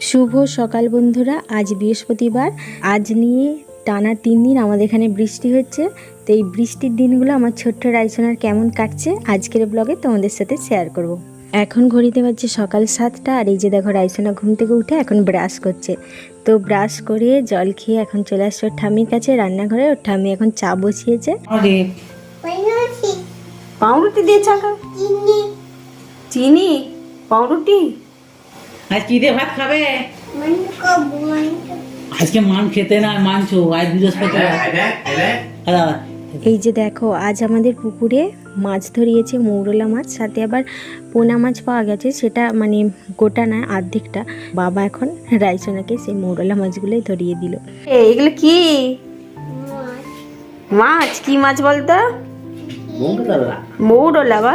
শুভ সকাল বন্ধুরা। আজ বৃহস্পতিবার। আজ নিয়ে টানা 3 দিন আমাদের এখানে বৃষ্টি হচ্ছে। তো এই বৃষ্টির দিনগুলো আমার ছোট্ট রাইসোনার কেমন কাটছে আজকের ব্লগে তোমাদের সাথে শেয়ার করব। এখন ঘড়িতে বাজছে সকাল 7টা। আর এই যে দেখো রাইসোনা ঘুম থেকে উঠে এখন ব্রাশ করছে। তো ব্রাশ করে জল খেয়ে এখন চলে আসছে ওর ঠাম্মির কাছে রান্নাঘরে। ওর ঠাম্মি এখন চা বসিয়েছে। পাউরুটি দিয়ে চা খাও? চিনি পাউরুটি? আজ কি দিয়ে ভাত খাবে? আজকে মান খেতে না মানছো, আজ বৃহস্পতিবার। এই যে দেখো আজ আমাদের পুকুরে মাছ ধরিয়েছে, মৌরলা মাছ, সাথে আবার পোনা মাছ পাওয়া গেছে। সেটা মানে গোটা না, অর্ধেকটা। বাবা এখন রাইসোনাকে সেই মৌরলা মাছগুলোই ধরিয়ে দিল। এগুলো কি মাছ? কি মাছ বলতো? মৌরলা। বা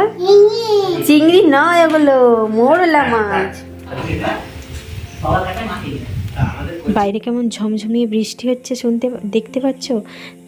চিংড়ি নয়, এগুলো মৌরলা মাছ। বাইরে কেমন ঝমঝমিয়ে বৃষ্টি হচ্ছে দেখতে পাচ্ছ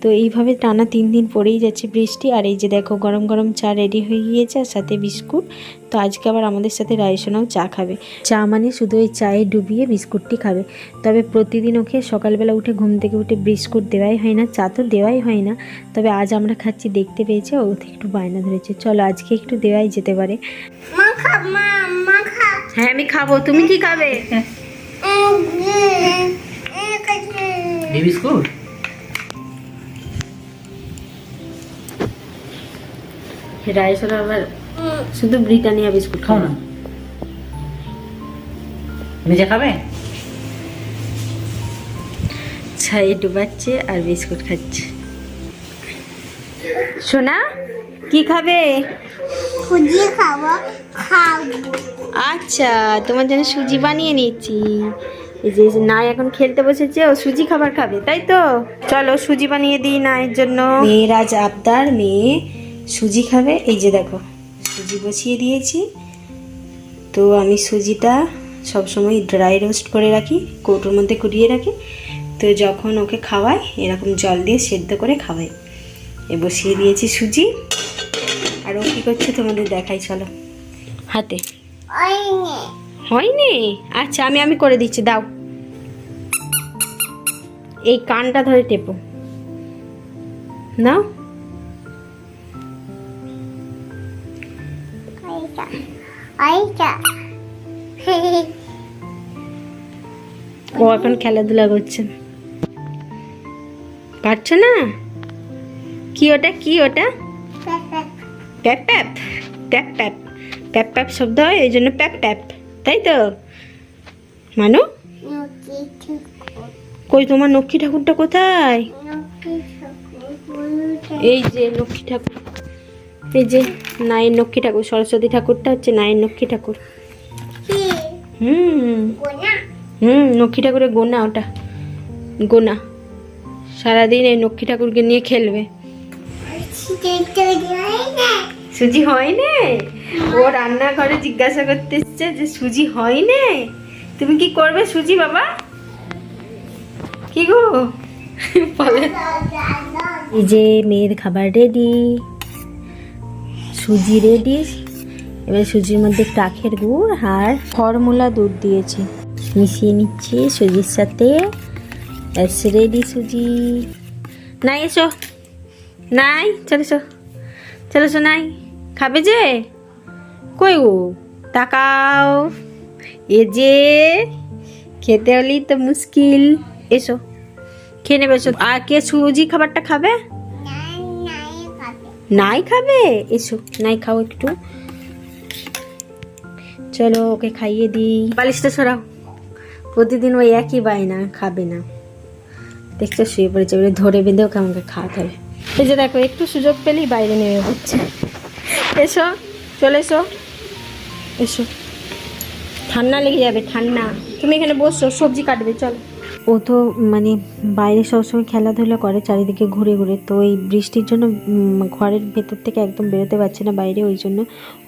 তো। এইভাবে টানা 3 দিন পরেই যাচ্ছে বৃষ্টি। আর এই যে দেখো গরম গরম চা রেডি হয়ে গিয়েছে, আর সাথে বিস্কুট। তো আজকে আবার আমাদের সাথে রাইসোনাও চা খাবে। চা মানে শুধু ওই চায়ে ডুবিয়ে বিস্কুটটি খাবে। তবে প্রতিদিন ওকে সকালবেলা উঠে ঘুম থেকে উঠে বিস্কুট দেওয়াই হয় না, চা তো দেওয়াই হয় না। তবে আজ আমরা খাচ্ছি, দেখতে পেয়েছে, ও একটু বায়না ধরেছে। চলো আজকে একটু দেওয়াই যেতে পারে। হ্যাঁ আমি খাবো, তুমি কি খাবে? বিস্কুট রাইসোনা আবার শুধু ব্রিটানিয়া বিস্কুট খাও না, নিজে খাবে? ছাই ডুবাচ্ছে আর বিস্কুট খাচ্ছে। সোনা কি খাবে? সুজি খাবো। আচ্ছা তোমার জন্য সুজি বানিয়ে নিচ্ছি। এই যে না এখন খেলতে বসেছে, ও সুজি খাবার খাবে, তাই তো? চলো সুজি বানিয়ে দিই না এর জন্য। মেয়ের আজ আবদার, মেয়ে সুজি খাবে। এই যে দেখো সুজি বসিয়ে দিয়েছি। তো আমি সুজিটা সবসময় ড্রাই রোস্ট করে রাখি, কৌটোর মধ্যে কুড়িয়ে রাখি। তো যখন ওকে খাওয়াই এরকম জল দিয়ে সেদ্ধ করে খাওয়াই। এ বসিয়ে দিয়েছি সুজি। আর ও কী করছে তোমাদের দেখাই, চলো। হাতে হয়নি? আচ্ছা আমি করে দিচ্ছি, দাও। এই কানটা ধরে টেপো, নাও। ও এখন খেলাধুলা করছে, পারছো না? কি ওটা? কি ওটা? প্যাপ প্যাপ প্যাপ প্যাপ প্যাপ প্যাপ শব্দ হয়, এই জন্য প্যাপ প্যাপ, তাই তো? মানু কই তোমার লক্ষ্মী ঠাকুরটা কোথায়? এই যে লক্ষ্মী ঠাকুর, এই যে নায়ের লক্ষ্মী ঠাকুর। সরস্বতী ঠাকুরটা হচ্ছে নায়ের লক্ষ্মী ঠাকুর। লক্ষ্মী ঠাকুরের গোনা, ওটা গোনা। সারাদিন এই লক্ষ্মী ঠাকুরকে নিয়ে খেলবে। সুজি হয় না? ও রান্নাঘরে জিজ্ঞাসা করতে এসছে যে সুজি হয় না, তুমি কি করবে সুজি বাবা? কি গো এই যে মেয়ের খাবার রেডি, সুজি রেডি। এবার সুজির মধ্যে টাকের গুড় আর ফর্মুলা দুধ দিয়েছি, মিশিয়ে নিচ্ছি সুজির সাথে। রেডি সুজি। নাই এসো, নাই চলে এসো, চলে এসো। নাই খাবে যে? কই গো তাকাও, এ যে খেতে হলেই তো মুশকিল। এসো খেয়ে নেবে, এসো। আর কে সুজি খাবারটা খাবে? নাই খাবে? এসো নাই খাও একটু। চলো ওকে খাইয়ে দিই। বালিশটা সরাও, প্রতিদিন ওই একই বায়না, খাবে না। দেখছো শুয়ে পড়েছে, এবারে ধরে বেঁধে ওকে আমাকে খাওয়াতে হবে। এই যে দেখো একটু সুযোগ পেলেই বাইরে নেমে পড়ছে। এসো চলে এসো, এসো। ঠান্ডা লেগে যাবে, ঠান্ডা। তুমি এখানে বসো, সবজি কাটবে, চলো। ও তো মানে বাইরে সবসময় খেলাধুলা করে চারিদিকে ঘুরে ঘুরে। তো এই বৃষ্টির জন্য ঘরের ভেতর থেকে একদম বেরোতে পারছে না বাইরে, ওই জন্য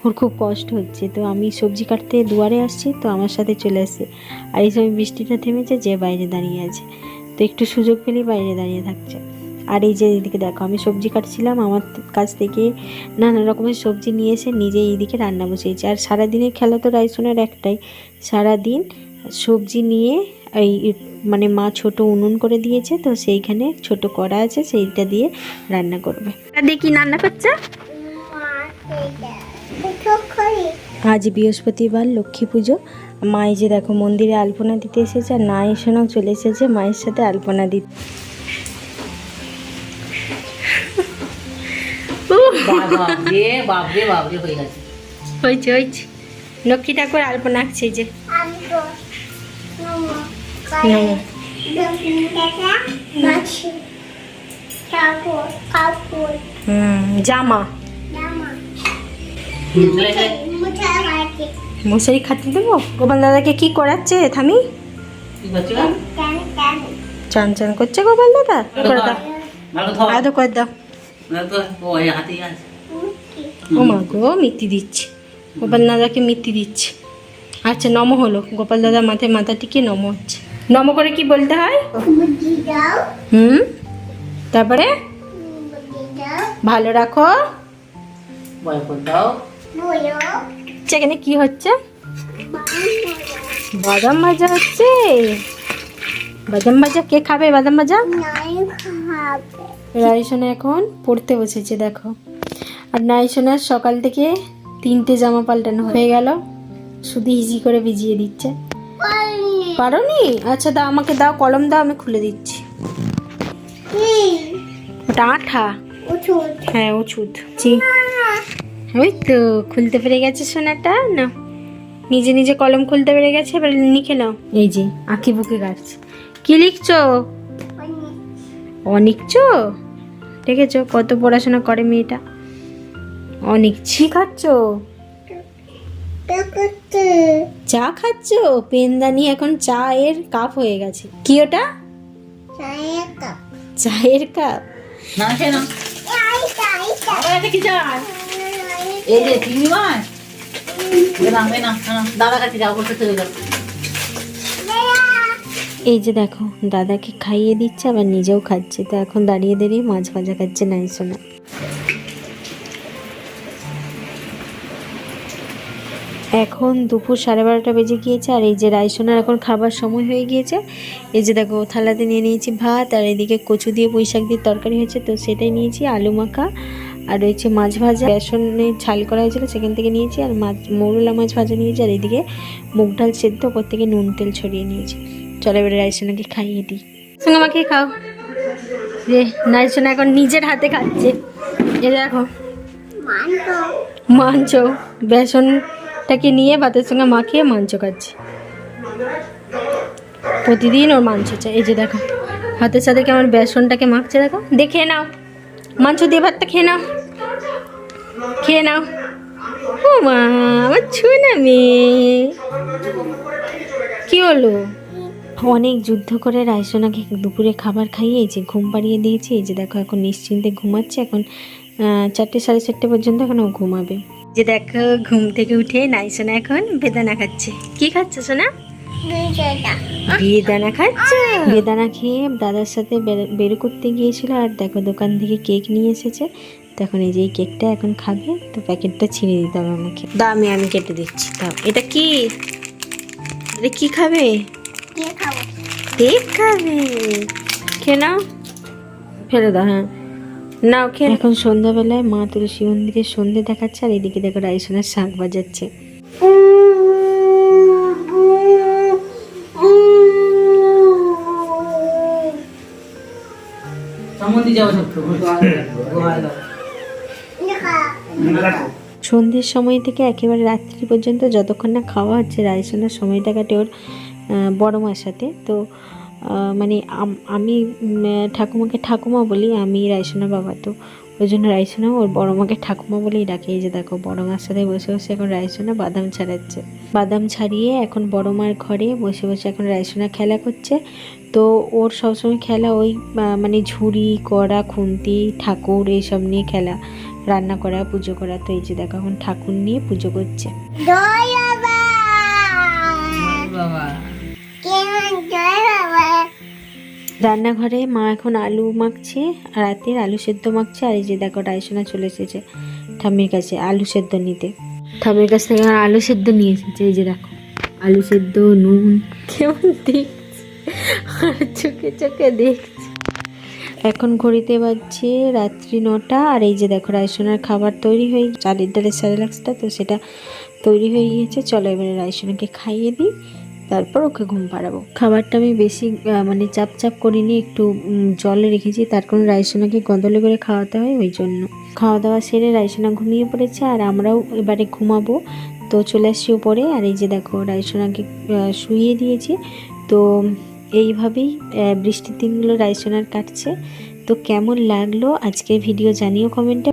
ওর খুব কষ্ট হচ্ছে। তো আমি সবজি কাটতে দুয়ারে আসছি, তো আমার সাথে চলে আসছে। আর এই সময় বৃষ্টিটা থেমেছে, যে বাইরে দাঁড়িয়ে আছে। তো একটু সুযোগ পেলেই বাইরে দাঁড়িয়ে থাকছে। আর এই যে এইদিকে দেখো আমি সবজি কাটছিলাম, আমার কাছ থেকে নানা রকমের সবজি নিয়ে এসে নিজে এইদিকে রান্না বসিয়েছি। আর সারাদিনের খেলা তো রাইসোনার একটাই, সারাদিন সবজি নিয়ে এই মানে মা ছোট উনুন করে দিয়েছে, তো সেইখানে ছোট কড়া আছে, সেইটা দিয়ে রান্না করবে। দেখি রান্না করছে। আজ বৃহস্পতিবার, লক্ষ্মী পুজো। মা এই যে দেখো মন্দিরে আলপনা দিতে এসেছে, আর না এসেও চলে এসেছে মায়ের সাথে আলপনা দিতে। বাবরে বাবরে বাবরে হয়ে গেছে। হয়েছে হয়েছে, লক্ষ্মী ঠাকুর আলপনা আঁকছে এই যে। জামা মশারি খাতে দেবো। গোপাল দাদাকে কি করাচ্ছে থামি? কি করছো? চান চান করছে গোপাল দাদা। করে দাও, ভালো খাও। আদৌ করে দাও। ওই হাতেই আছে। ও মা গো, মিত্তি দিচ্ছে গোপাল দাদাকে, মিত্তি দিচ্ছে। আচ্ছা নম হলো, গোপাল দাদা মাথায় মাথা টিকে নম হচ্ছে। নম করে কি বলতে হয়? তারপরে ভালো রাখো, বয় করে দাও। এখানে কি হচ্ছে? বাদাম ভাজা হচ্ছে। বাদাম ভাজা কে খাবে? বাদাম ভাজা রাইসোনা এখন পড়তে বসেছে দেখো। আর নাইসোনার সকাল থেকে 3টে জামা পাল্টানো হয়ে গেল, শুধু ইজি করে ভিজিয়ে দিচ্ছে। পারোনি? আচ্ছা দাও, আমাকে দাও, কলম দাও, আমি খুলে দিচ্ছি। ওটা আঠা। হ্যাঁ ওষুধ। ওই তো খুলতে পেরে গেছে সোনাটা। না, নিজে নিজে কলম খুলতে পেরে গেছে, এবার লিখে নাও। এই যে আঁকি বুকে গাছ। কি লিখছো? অনিকছো? দেখেছো কত পড়াশোনা করে মেয়েটা। অনেক ছি খাচ্ছ? চা খাচ্ছ? পেনদানি এখন চায়ের কাপ হয়ে গেছে। কি ওটা? চায়ের কাপ। না খেয়ে না। আবার এটা কি চাই? এই যে চিংড়ি মাছ। দাদা কাছে যাও, করতে চলে যাও। এই যে দেখো দাদাকে খাইয়ে দিচ্ছে, আবার নিজেও খাচ্ছে। তো এখন দাঁড়িয়ে দাঁড়িয়ে মাছ ভাজা খাচ্ছে নাইসোনা। এখন দুপুর 12:30 বেজে গিয়েছে, আর এই যে রাইসোনার এখন খাবার সময় হয়ে গিয়েছে। এই যে দেখো থালাতে নিয়ে নিয়েছি ভাত, আর এদিকে কচু দিয়ে পুঁই শাক দিয়ে তরকারি হয়েছে, তো সেটাই নিয়েছি। আলু মাখা আর রয়েছে মাছ ভাজা, বেসনে ঝাল করা হয়েছিল সেখান থেকে নিয়েছি, আর মাছ মৌরলা মাছ ভাজা নিয়েছি, আর এদিকে মুগ ডাল সেদ্ধ, ওপর থেকে নুন তেল ছড়িয়ে নিয়েছি। চলো এবারে রাইসোনাকে খাইয়ে দিই। সঙ্গে আমাকে খাও। যে রাইসোনা এখন নিজের হাতে খাচ্ছে। এ দেখো মাংস, বেসনটাকে নিয়ে ভাতের সঙ্গে মাখিয়ে মাংস খাচ্ছে। প্রতিদিন ওর মাংস চাই। এই যে দেখো হাতের সাথে কেমন বেসনটাকে মাখছে, দেখো। দেখে নাও, মাংস দিয়ে ভাতটা খেয়ে নাও, খেয়ে নাও। ও মা, আমার ছুঁয়ে না মেয়ে। কি হলো? অনেক যুদ্ধ করে রাইসোনাকে দুপুরে খাবার খাইয়ে এই যে ঘুম পাড়িয়ে দিয়েছি। এই যে দেখো এখন নিশ্চিন্তে ঘুমাচ্ছে। এখন 4টে 4:30 পর্যন্ত এখন ও ঘুমাবে। যে দেখো ঘুম থেকে উঠে নাইসোনা এখন বেদানা খাচ্ছে। কি খাচ্ছে সোনা? বেদানা খাচ্ছে। বেদানা খেয়ে দাদার সাথে বের করতে গিয়েছিল, আর দেখো দোকান থেকে কেক নিয়ে এসেছে। তখন এই যে এই কেকটা এখন খাবে, তো প্যাকেটটা ছিঁড়ে দিতে হবে আমাকে। দাও আমি কেটে দিচ্ছি। দাও, এটা কি? এটা কি খাবে? কেক খাবে। খেয়ে নাও, ফেলে দাও। হ্যাঁ নাও খেয়ে। এখন সন্ধ্যাবেলায় মা তুলসী মন্দিরে সন্ধ্যে দেখাচ্ছে, আর এদিকে দেখো রাইসোনার শাক বাজাচ্ছে। সন্ধ্যের সময় থেকে একেবারে রাত্রি পর্যন্ত যতক্ষণ না খাওয়া হচ্ছে, রাইসোনার সময়টা কাটে ওর বড় মার সাথে। তো মানে আমি ঠাকুমাকে ঠাকুমা বলি, আমি রাইসোনার বাবা, তো ওই জন্য রাইসোনা ওর বড় মাকে ঠাকুমা বলেই ডাকে। এই যে দেখো বড় মার সাথে বসে বসে এখন রাইসোনা বাদাম ছাড়াচ্ছে। বাদাম ছাড়িয়ে এখন বড় মার ঘরে বসে বসে এখন রাইসোনা খেলা করছে। তো ওর সবসময় খেলা ওই মানে ঝুড়ি, কড়া, খুন্তি, ঠাকুর এইসব নিয়ে খেলা, রান্না করা, পুজো করা। তো এই যে দেখো এখন ঠাকুর নিয়ে পুজো করছে। রান্নাঘরে মা এখন আলু মাখছে, রাতের আলু সেদ্ধ মাখছে। আর এই যে দেখো রাইসোনা চলে এসেছে ঠাম্মির কাছে আলু সেদ্ধ নিতে। ঠাম্মির কাছ থেকে আলু সেদ্ধ নিয়ে এসেছে। এই যে দেখো আলু সেদ্ধ, নুন, কেমন দেখছি আর চোখে চোখে দেখছি। এখন ঘড়িতে বাজছে রাত্রি 9টা। আর এই যে দেখো রায়সোনার খাবার তৈরি হয়ে, চালের ডালের স্যারেলাক্সটা তো সেটা তৈরি হয়ে গিয়েছে। চলো এবারে রায়সোনাকে খাইয়ে দিই, তারপর ওকে ঘুম পাড়াবো। খাবারটা আমি বেশি মানে চাপ চাপ করিনি, একটু জলে রেখেছি, তার কারণ রায়সোনাকে গদলে করে খাওয়াতে হয়, ওই জন্য। খাওয়া দাওয়া সেরে রায়সোনা ঘুমিয়ে পড়েছে আর আমরাও এবারে ঘুমাবো। তো চলে আসছি উপরে। আর এই যে দেখো রায়সোনাকে শুইয়ে দিয়েছি। তো এইভাবেই বৃষ্টির দিনগুলো রায়সোনার কাটছে। তো কেমন লাগলো আজকের ভিডিও জানিও কমেন্টে।